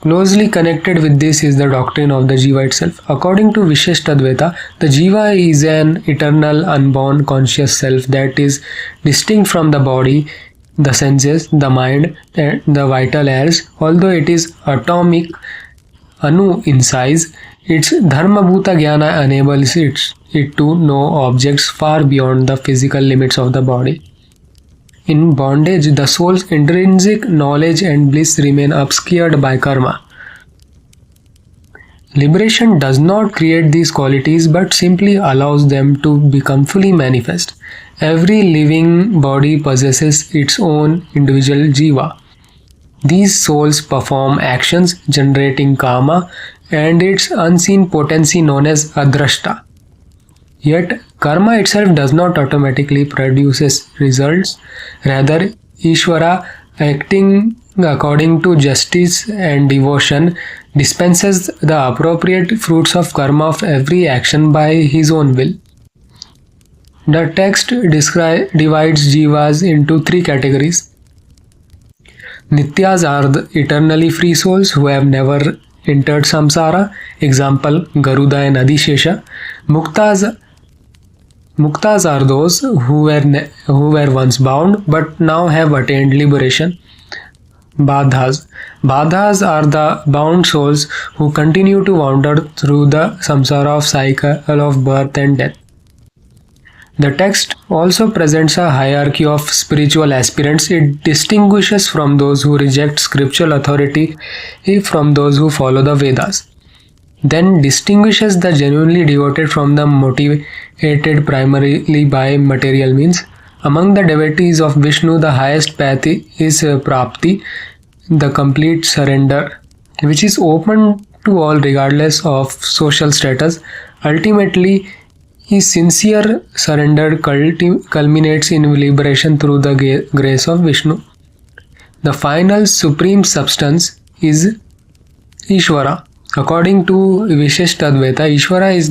Closely connected with this is the doctrine of the jīva itself. According to Viśiṣṭādvaita, the jīva is an eternal, unborn, conscious self that is distinct from the body, the senses, the mind, and the vital airs. Although it is atomic, anu in size, its dharmabhuta jnana enables it to know objects far beyond the physical limits of the body. In bondage, the soul's intrinsic knowledge and bliss remain obscured by karma. Liberation does not create these qualities but simply allows them to become fully manifest. Every living body possesses its own individual jīva. These souls perform actions generating karma and its unseen potency known as adrashta. Yet, karma itself does not automatically produce results. Rather, Ishvara, acting according to justice and devotion, dispenses the appropriate fruits of karma of every action by his own will. The text divides jivas into three categories. Nityas are the eternally free souls who have never entered samsara, example Garuda and Adishesha. Muktas are those who were once bound but now have attained liberation. Badhas are the bound souls who continue to wander through the samsara of cycle of birth and death. The text also presents a hierarchy of spiritual aspirants. It distinguishes from those who reject scriptural authority from those who follow the Vedas. Then distinguishes the genuinely devoted from the motivated primarily by material means. Among the devotees of Vishnu, the highest path is Prapti, the complete surrender, which is open to all regardless of social status. Ultimately, his sincere surrender culminates in liberation through the grace of Vishnu. The final supreme substance is Ishvara. According to Viśiṣṭādvaita, Ishvara is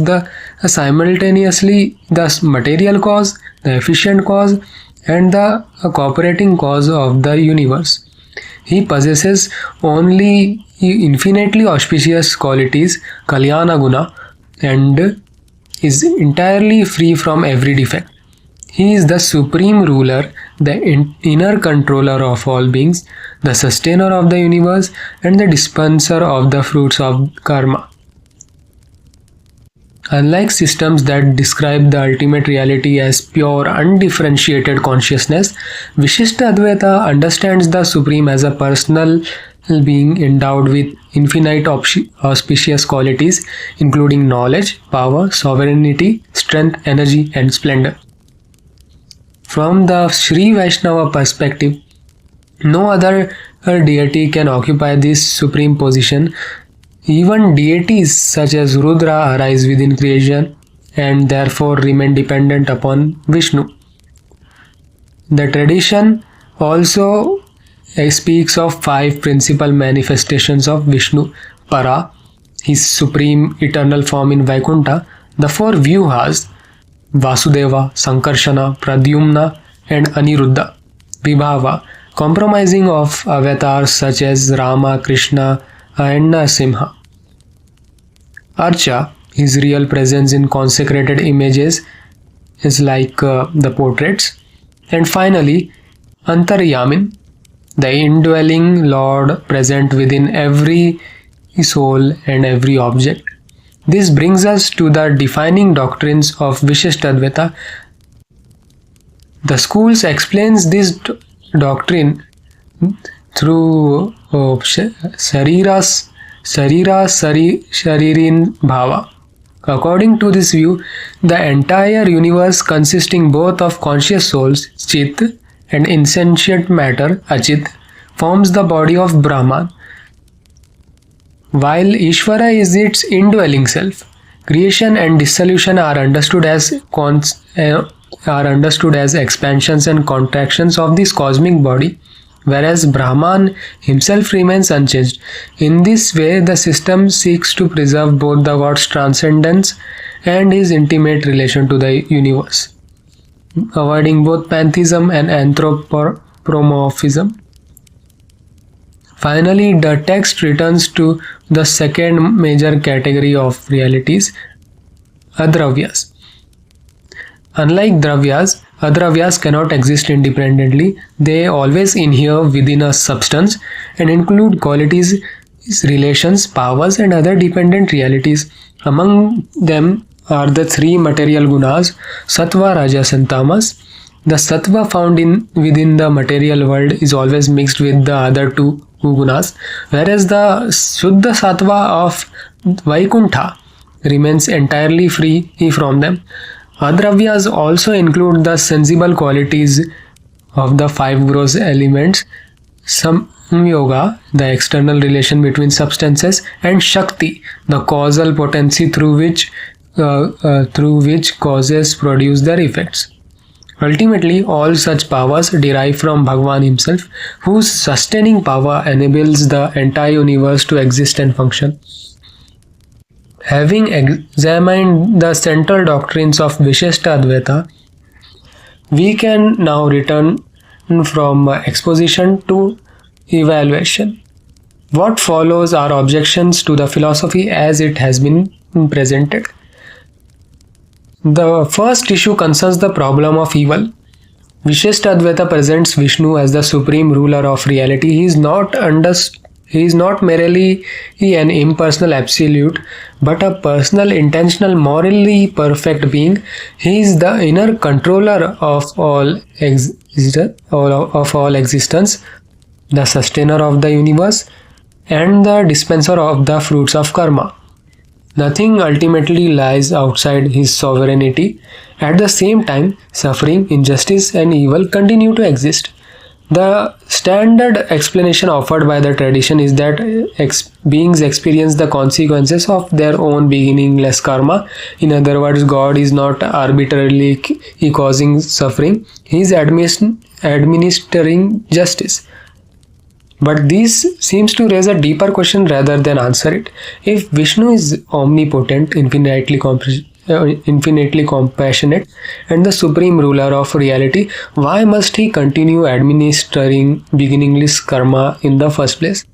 simultaneously the material cause, the efficient cause, and the cooperating cause of the universe. He possesses only infinitely auspicious qualities, Kalyana Guna, and is entirely free from every defect. He is the supreme ruler, the inner controller of all beings, the sustainer of the universe, and the dispenser of the fruits of karma. Unlike systems that describe the ultimate reality as pure, undifferentiated consciousness, Viśiṣṭādvaita understands the Supreme as a personal being endowed with infinite auspicious qualities, including knowledge, power, sovereignty, strength, energy, and splendor. From the Sri Vaishnava perspective, no other deity can occupy this supreme position. Even deities such as Rudra arise within creation and therefore remain dependent upon Vishnu. The tradition also speaks of 5 principal manifestations of Vishnu: Para, his supreme eternal form in Vaikuntha; the 4 Vyuhas, Vasudeva, Sankarshana, Pradyumna, and Aniruddha; Vibhava, comprising of avatars such as Rama, Krishna, and Narasimha; Archa, his real presence in consecrated images is like the portraits; and finally Antaryamin, the indwelling Lord present within every soul and every object. This brings us to the defining doctrines of Viśiṣṭādvaita. The schools explains this doctrine through Sharirin Bhava. According to this view, the entire universe, consisting both of conscious souls, Chit, and insentient matter, Achit, forms the body of Brahman, while Ishvara is its indwelling self. Creation and dissolution are understood as expansions and contractions of this cosmic body, whereas Brahman himself remains unchanged. In this way, the system seeks to preserve both the God's transcendence and his intimate relation to the universe, avoiding both pantheism and anthropomorphism. Finally, the text returns to the second major category of realities, adravyas. Unlike dravyas, adravyas cannot exist independently. They always inhere within a substance and include qualities, relations, powers, and other dependent realities. Among them are the three material gunas, sattva, rajas, and tamas. The sattva found within the material world is always mixed with the other two gunas, whereas the Shuddha sattva of Vaikuntha remains entirely free from them. Adravyas also include the sensible qualities of the five gross elements, samyoga, the external relation between substances, and Shakti, the causal potency through which causes produce their effects. Ultimately, all such powers derive from Bhagavan himself, whose sustaining power enables the entire universe to exist and function. Having examined the central doctrines of Viśiṣṭādvaita, we can now return from exposition to evaluation. What follows are objections to the philosophy as it has been presented. The first issue concerns the problem of evil. Viśiṣṭādvaita presents Vishnu as the supreme ruler of reality. He is not merely an impersonal absolute, but a personal, intentional, morally perfect being. He is the inner controller of all existence, the sustainer of the universe, and the dispenser of the fruits of karma. Nothing ultimately lies outside his sovereignty. At the same time, suffering, injustice, and evil continue to exist. The standard explanation offered by the tradition is that beings experience the consequences of their own beginningless karma. In other words, God is not arbitrarily causing suffering, He is administering justice. But this seems to raise a deeper question rather than answer it. If Vishnu is omnipotent, infinitely compassionate, and the supreme ruler of reality, why must he continue administering beginningless karma in the first place?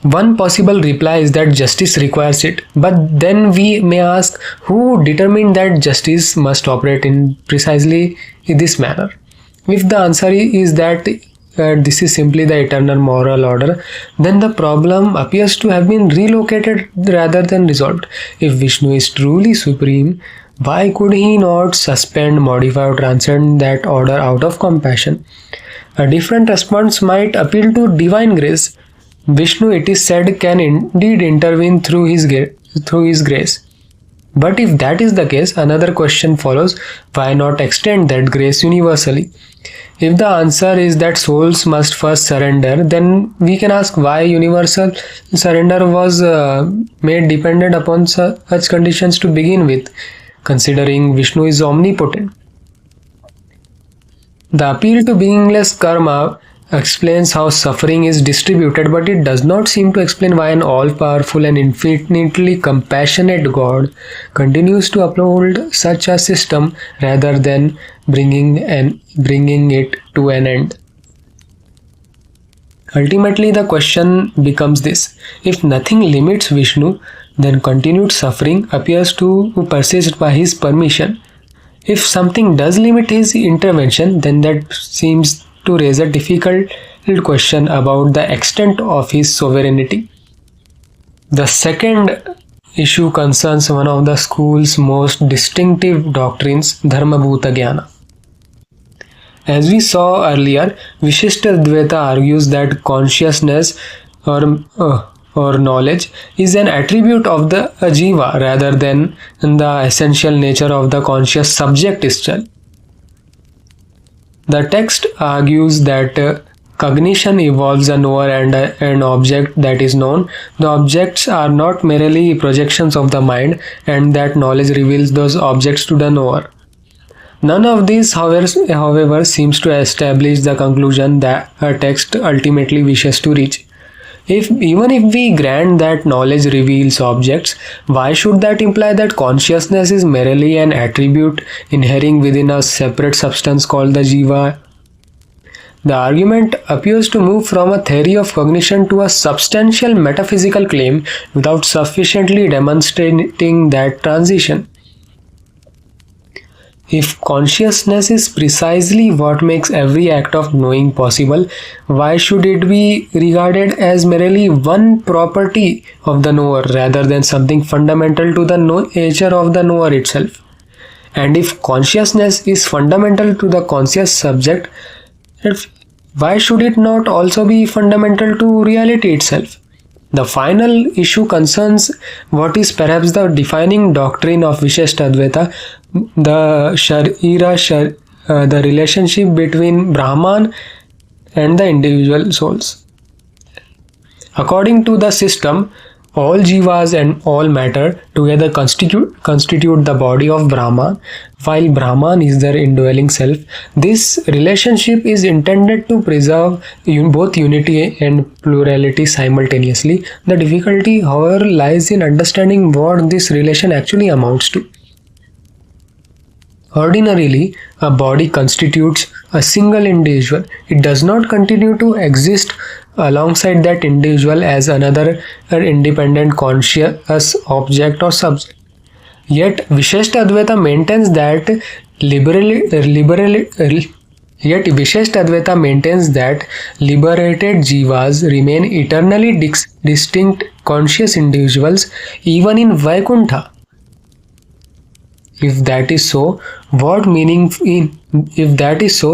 One possible reply is that justice requires it, but then we may ask, who determined that justice must operate in precisely this manner? If the answer is that this is simply the eternal moral order, then the problem appears to have been relocated rather than resolved. If Vishnu is truly supreme, why could he not suspend, modify, or transcend that order out of compassion? A different response might appeal to divine grace. Vishnu, it is said, can indeed intervene through his grace. But if that is the case, another question follows: why not extend that grace universally? If the answer is that souls must first surrender, then we can ask why universal surrender was made dependent upon such conditions to begin with, considering Vishnu is omnipotent. The appeal to begingless karma explains how suffering is distributed, but it does not seem to explain why an all-powerful and infinitely compassionate God continues to uphold such a system rather than bringing it to an end. Ultimately, the question becomes this: if nothing limits Vishnu, then continued suffering appears to persist by his permission. If something does limit his intervention, then that seems to raise a difficult question about the extent of his sovereignty. The second issue concerns one of the school's most distinctive doctrines, Dharmabhuta Jnana. As we saw earlier, Viśiṣṭādvaita argues that consciousness or knowledge is an attribute of the jīva rather than the essential nature of the conscious subject itself. The text argues that cognition involves a knower and an object that is known. The objects are not merely projections of the mind, and that knowledge reveals those objects to the knower. None of these, however, seems to establish the conclusion that a text ultimately wishes to reach. Even if we grant that knowledge reveals objects, why should that imply that consciousness is merely an attribute inhering within a separate substance called the jīva? The argument appears to move from a theory of cognition to a substantial metaphysical claim without sufficiently demonstrating that transition. If consciousness is precisely what makes every act of knowing possible, why should it be regarded as merely one property of the knower rather than something fundamental to the nature of the knower itself? And if consciousness is fundamental to the conscious subject, why should it not also be fundamental to reality itself? The final issue concerns what is perhaps the defining doctrine of Viśiṣṭādvaita, the relationship between Brahman and the individual souls. According to the system, all jivas and all matter together constitute the body of Brahman, while Brahman is their indwelling self. This relationship is intended to preserve both unity and plurality simultaneously. The difficulty, however, lies in understanding what this relation actually amounts to. Ordinarily, a body constitutes a single individual. It does not continue to exist alongside that individual as another independent conscious object or subject. Yet Viśiṣṭādvaita maintains that liberated jivas remain eternally distinct conscious individuals even in Vaikuntha. If that is so,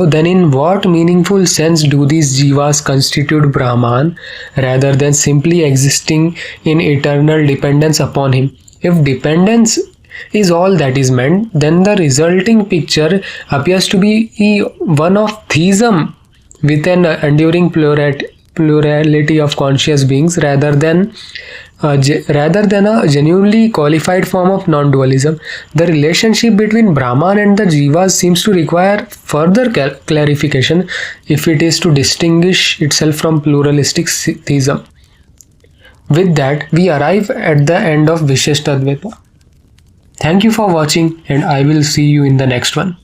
then in what meaningful sense do these jivas constitute Brahman rather than simply existing in eternal dependence upon him? If dependence is all that is meant, then the resulting picture appears to be one of theism with an enduring plurality of conscious beings rather than a genuinely qualified form of non-dualism. The relationship between Brahman and the jivas seems to require further clarification if it is to distinguish itself from pluralistic theism. With that, we arrive at the end of Viśiṣṭādvaita. Thank you for watching, and I will see you in the next one.